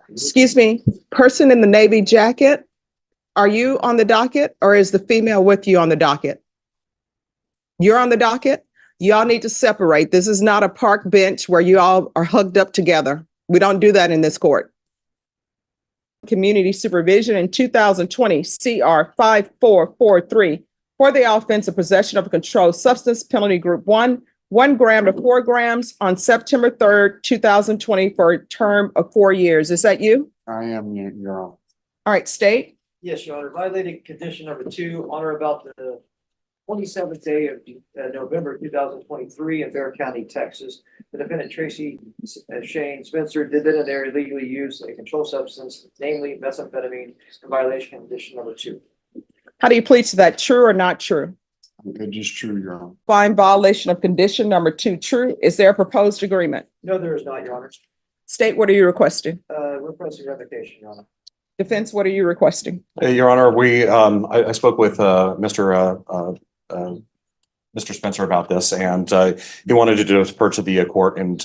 Excuse me, person in the navy jacket, are you on the docket or is the female with you on the docket? You're on the docket? Y'all need to separate. This is not a park bench where you all are hugged up together. We don't do that in this court. Community supervision in 2020, CR 5443, for the offense of possession of a controlled substance, penalty group 1 gram to 4 grams on September 3rd, 2020 for a term of 4 years. Is that you? I am, Your Honor. All right, state. Yes, Your Honor. Violating condition number 2 on or about the 27th day of November 2023 in Bear County, Texas. The defendant Tracy Shane Spencer did then and there illegally use a controlled substance, namely methamphetamine, in violation of condition number 2. How do you plead to that? True or not true? It is true, Your Honor. Find violation of condition number 2 true. Is there a proposed agreement? No, there is not, Your Honor. State, what are you requesting? Requesting revocation, Your Honor. Defense, what are you requesting? Your Honor, I spoke with Mr. Spencer about this, and he wanted to defer to the court and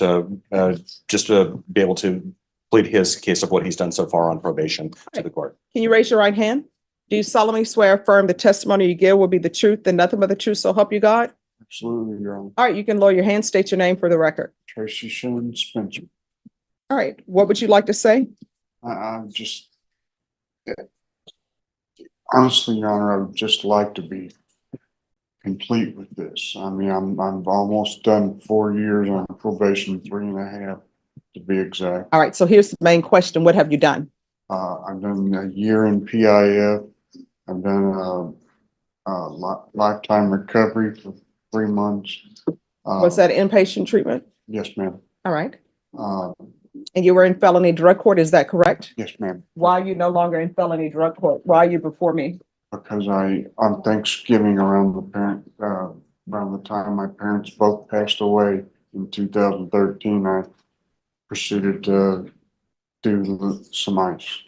just to be able to plead his case of what he's done so far on probation to the court. Can you raise your right hand? Do you solemnly swear affirm the testimony you give will be the truth and nothing but the truth, so help you God? Absolutely, Your Honor. All right, you can lower your hand, state your name for the record. Tracy Shane Spencer. All right, what would you like to say? Honestly, Your Honor, I would just like to be complete with this. I mean, I'm almost done 4 years on probation, 3.5 to be exact. All right, so here's the main question. What have you done? I've done a year in PIF. I've done a lifetime recovery for 3 months. Was that inpatient treatment? Yes, ma'am. All right. Uh, And you were in felony drug court, is that correct? yes, ma'am. Why are you no longer in felony drug court? Why are you before me? Because on Thanksgiving around the time my parents both passed away in 2013, I proceeded to do some ice.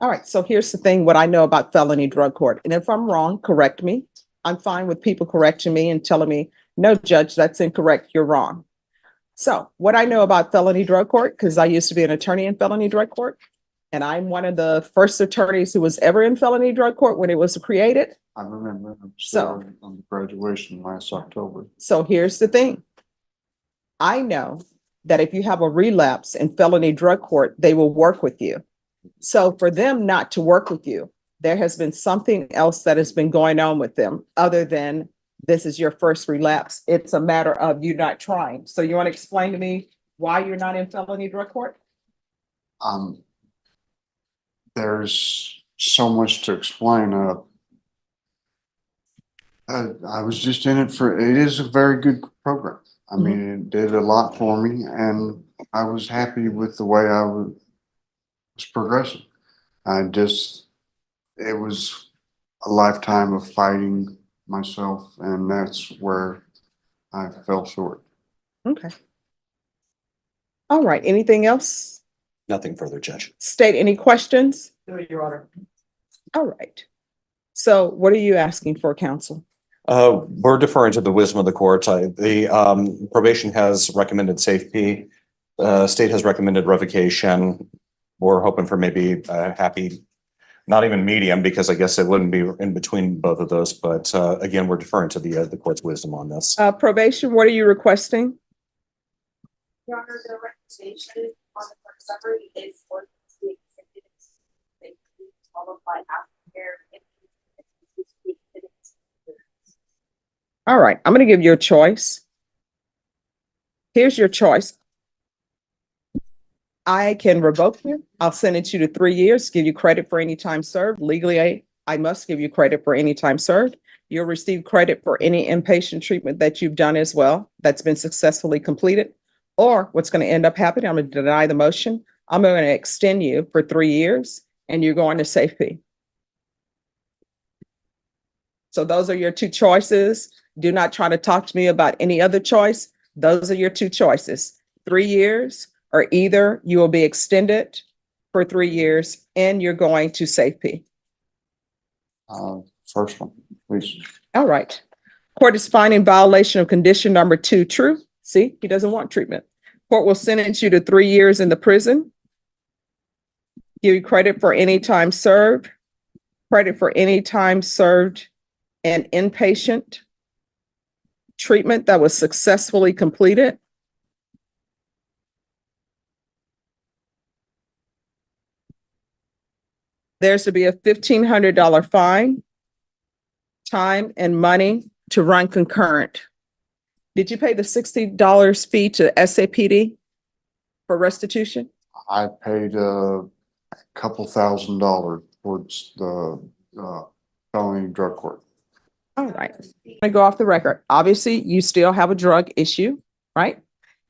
All right, so here's the thing, what I know about felony drug court, and if I'm wrong, correct me. I'm fine with people correcting me and telling me, no, judge, that's incorrect, you're wrong. So what I know about felony drug court, because I used to be an attorney in felony drug court, and I'm one of the first attorneys who was ever in felony drug court when it was created. I remember So- on graduation last October. So here's the thing. I know that if you have a relapse in felony drug court, they will work with you. So for them not to work with you, there has been something else that has been going on with them other than this is your first relapse. It's a matter of you not trying. So you want to explain to me why you're not in felony drug court? There's so much to explain. I was just in it it is a very good program. I mean, it did a lot for me, and I was happy with the way I was progressing. It was a lifetime of fighting myself, and that's where I fell short. Okay. All right, anything else? Nothing further, Judge. State any questions? No, Your Honor. All right. So what are you asking for, counsel? We're deferring to the wisdom of the court. The probation has recommended safety. State has recommended revocation. We're hoping for maybe a happy, not even medium, because I guess it wouldn't be in between both of those. But again, we're deferring to the court's wisdom on this. Probation, what are you requesting? Your Honor, the recommendation on the first summary is for the executive followed by aftercare. All right, I'm going to give you a choice. Here's your choice. I can revoke you. I'll sentence you to 3 years, give you credit for any time served. Legally, I must give you credit for any time served. You'll receive credit for any inpatient treatment that you've done as well that's been successfully completed. Or what's going to end up happening, I'm going to deny the motion. I'm going to extend you for 3 years and you're going to safety. So those are your two choices. Do not try to talk to me about any other choice. Those are your two choices. 3 years, or either you will be extended for 3 years and you're going to safety. First one, please. All right. Court is finding violation of condition number 2 true. See, he doesn't want treatment. Court will sentence you to 3 years in the prison. Give you credit for any time served, credit for any time served and inpatient treatment that was successfully completed. There's to be a $1,500 fine, time and money to run concurrent. Did you pay the $60 fee to SAPD for restitution? I paid a couple $1,000 towards the felony drug court. All right. I go off the record. Obviously, you still have a drug issue, right?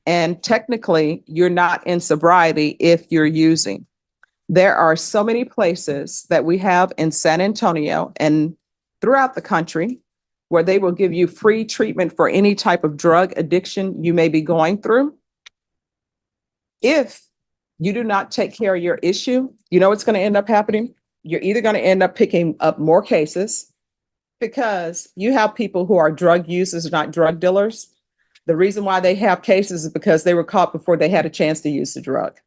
And technically, you're not in sobriety if you're using. There are so many places that we have in San Antonio and throughout the country where they will give you free treatment for any type of drug addiction you may be going through. If you do not take care of your issue, you know what's going to end up happening? You're either going to end up picking up more cases because you have people who are drug users, not drug dealers. The reason why they have cases is because they were caught before they had a chance to use the drug,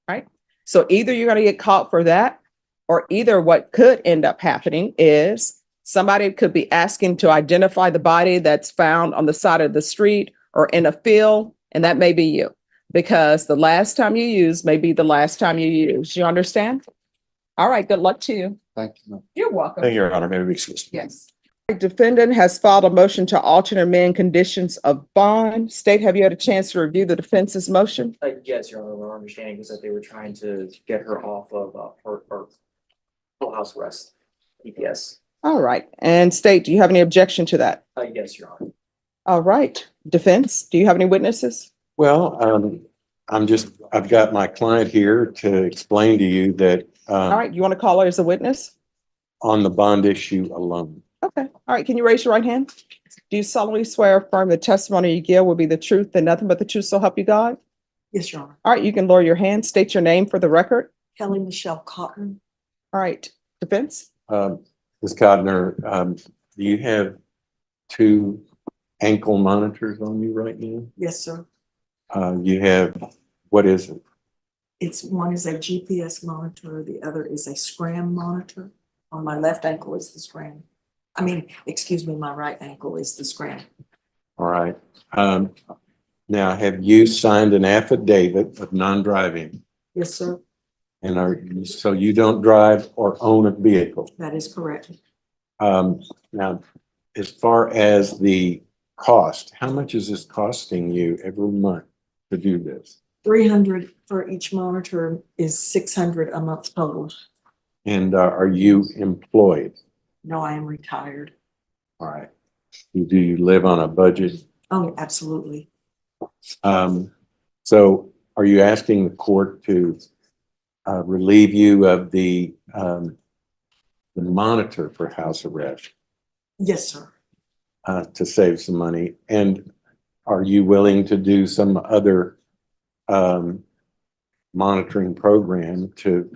right? So either you're going to get caught for that, or either what could end up happening is somebody could be asking to identify the body that's found on the side of the street or in a field, and that may be you, because the last time you use may be the last time you use. You understand? All right, good luck to you. Thank you, ma'am. You're welcome. Thank you, Your Honor. Maybe we excuse me. Yes. Defendant has filed a motion to alter and amend conditions of bond. State, have you had a chance to review the defense's motion? Yes, Your Honor, our understanding is that they were trying to get her off of her full house arrest, PPS. All right. And State, do you have any objection to that? Yes, Your Honor. All right. Defense, do you have any witnesses? Well, I've got my client here to explain to you that All right. You want to call her as a witness? on the bond issue alone. Okay. All right. Can you raise your right hand? Do you solemnly swear or affirm the testimony you give will be the truth and nothing but the truth, so help you God? Yes, Your Honor. All right. You can lower your hand. State your name for the record. Kelly Michelle Cotton. All right. Defense? Ms. Codner, do you have 2 ankle monitors on you right now? Yes, sir. You have, what is it? One is a GPS monitor, the other is a scram monitor. On my left ankle is the scram. My right ankle is the scram. All right. Now, have you signed an affidavit of non-driving? Yes, sir. And so you don't drive or own a vehicle? That is correct. Now, as far as the cost, how much is this costing you every month to do this? $300 for each monitor is $600 a month total. And are you employed? No, I am retired. All right. Do you live on a budget? Oh, absolutely. So are you asking the court to relieve you of the monitor for house arrest Yes, sir. to save some money? And are you willing to do some other monitoring program to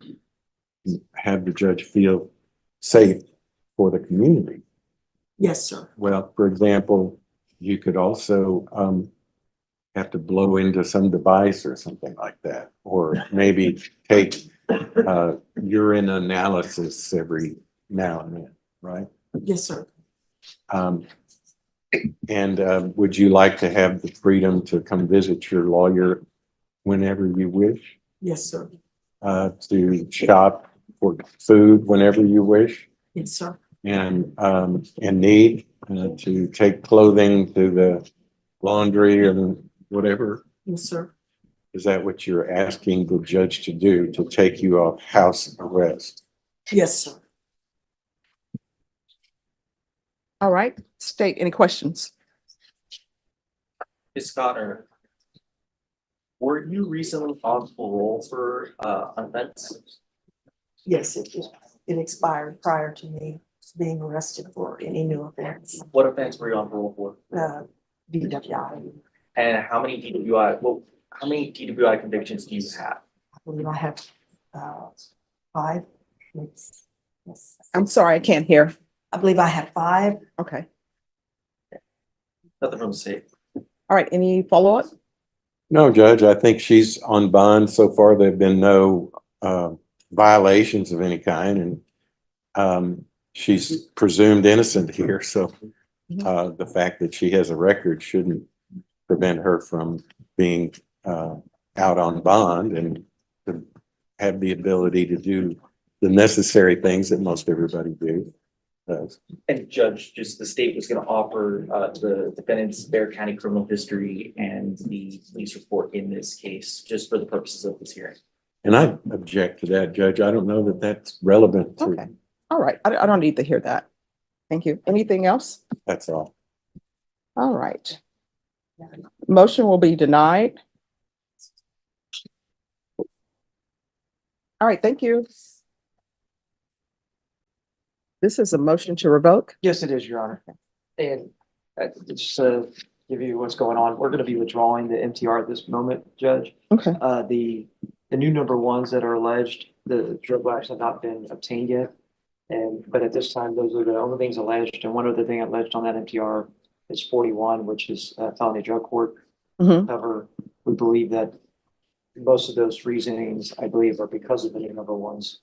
have the judge feel safe for the community? Yes, sir. Well, for example, you could also have to blow into some device or something like that, or maybe take urine analysis every now and then, right? Yes, sir. And would you like to have the freedom to come visit your lawyer whenever you wish? Yes, sir. To shop for food whenever you wish? Yes, sir. And need to take clothing to the laundry and whatever? Yes, sir. Is that what you're asking the judge to do, to take you off house arrest? Yes, sir. All right. State, any questions? Ms. Connor, were you recently on parole for offense? Yes, it expired prior to me being arrested for any new offense. What offense were you on parole for? DWI. And how many DWI convictions do you have? I believe I have 5. Yes. I'm sorry, I can't hear. I believe I have 5. Okay. Nothing from the state. All right. Any follow-up? No, Judge, I think she's on bond. So far, there've been no violations of any kind, and she's presumed innocent here, so the fact that she has a record shouldn't prevent her from being out on bond and to have the ability to do the necessary things that most everybody does. And Judge, just the state was gonna offer the defendant's Bear County criminal history and the police report in this case, just for the purposes of this hearing. And I object to that, Judge. I don't know that that's relevant to, Okay, all right. I don't need to hear that. Thank you. Anything else? that's all. All right. Motion will be denied. All right, thank you. This is a motion to revoke. Yes, it is, Your Honor. And just give you what's going on, we're gonna be withdrawing the MTR at this moment, Judge. Okay. The new number ones that are alleged, the drug acts have not been obtained yet. But at this time, those are the only things alleged, and one other thing alleged on that MTR is 41, which is felony drug court Mhm. cover. We believe that most of those reasonings, I believe, are because of the new number ones.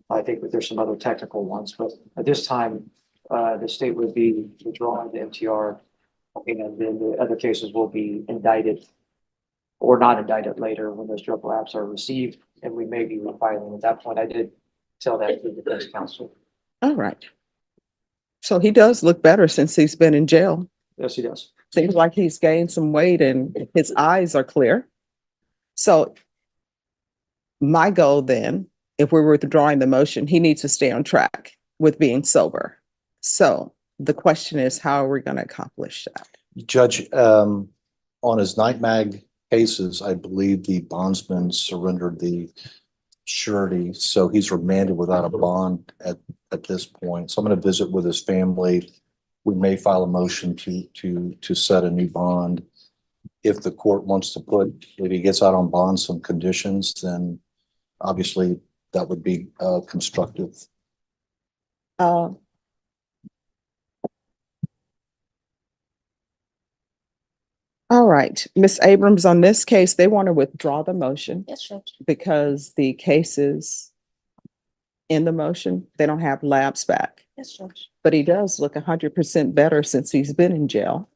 I think that there's some other technical ones, but at this time, the state would be withdrawing the MTR. And then the other cases will be indicted or not indicted later when those drug labs are received, and we may be refiling at that point. I did tell that to the defense counsel. All right. So he does look better since he's been in jail. Yes, he does. Seems like he's gained some weight and his eyes are clear. So my goal then, if we're withdrawing the motion, he needs to stay on track with being sober. So the question is, how are we going to accomplish that? Judge, on his night mag cases, I believe the bondsman surrendered the surety, so he's remanded without a bond at this point. So I'm going to visit with his family. We may file a motion to set a new bond. If the court wants to put, if he gets out on bond, some conditions, then obviously that would be constructive. All right, Ms. Abrams, on this case, they want to withdraw the motion Yes, Judge. because the cases in the motion, they don't have labs back. Yes, Judge. But he does look 100% better since he's been in jail.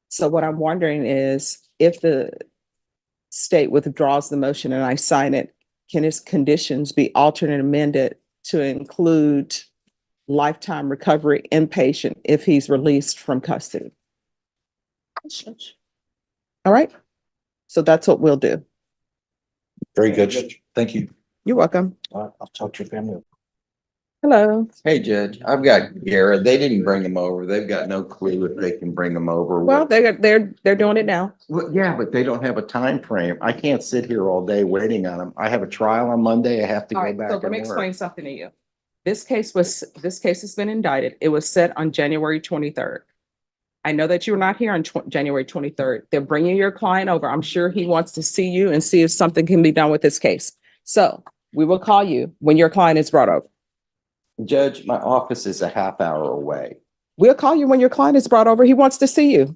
So what I'm wondering is, if the state withdraws the motion and I sign it, can his conditions be altered and amended to include lifetime recovery inpatient if he's released from custody? Yes, Judge. All right. So that's what we'll do. Very good. Thank you. You're welcome. I'll talk to your family. Hello. Hey, Judge, I've got Garrett. They didn't bring him over. They've got no clue if they can bring him over. Well, they're doing it now. Well, yeah, but they don't have a time frame. I can't sit here all day waiting on them. I have a trial on Monday. I have to All go right, back so let me and explain work. something to you. This case has been indicted. It was set on January 23rd. I know that you were not here on January 23rd. They're bringing your client over. I'm sure he wants to see you and see if something can be done with this case. So we will call you when your client is brought over. Judge, my office is a half hour away. We'll call you when your client is brought over. He wants to see you.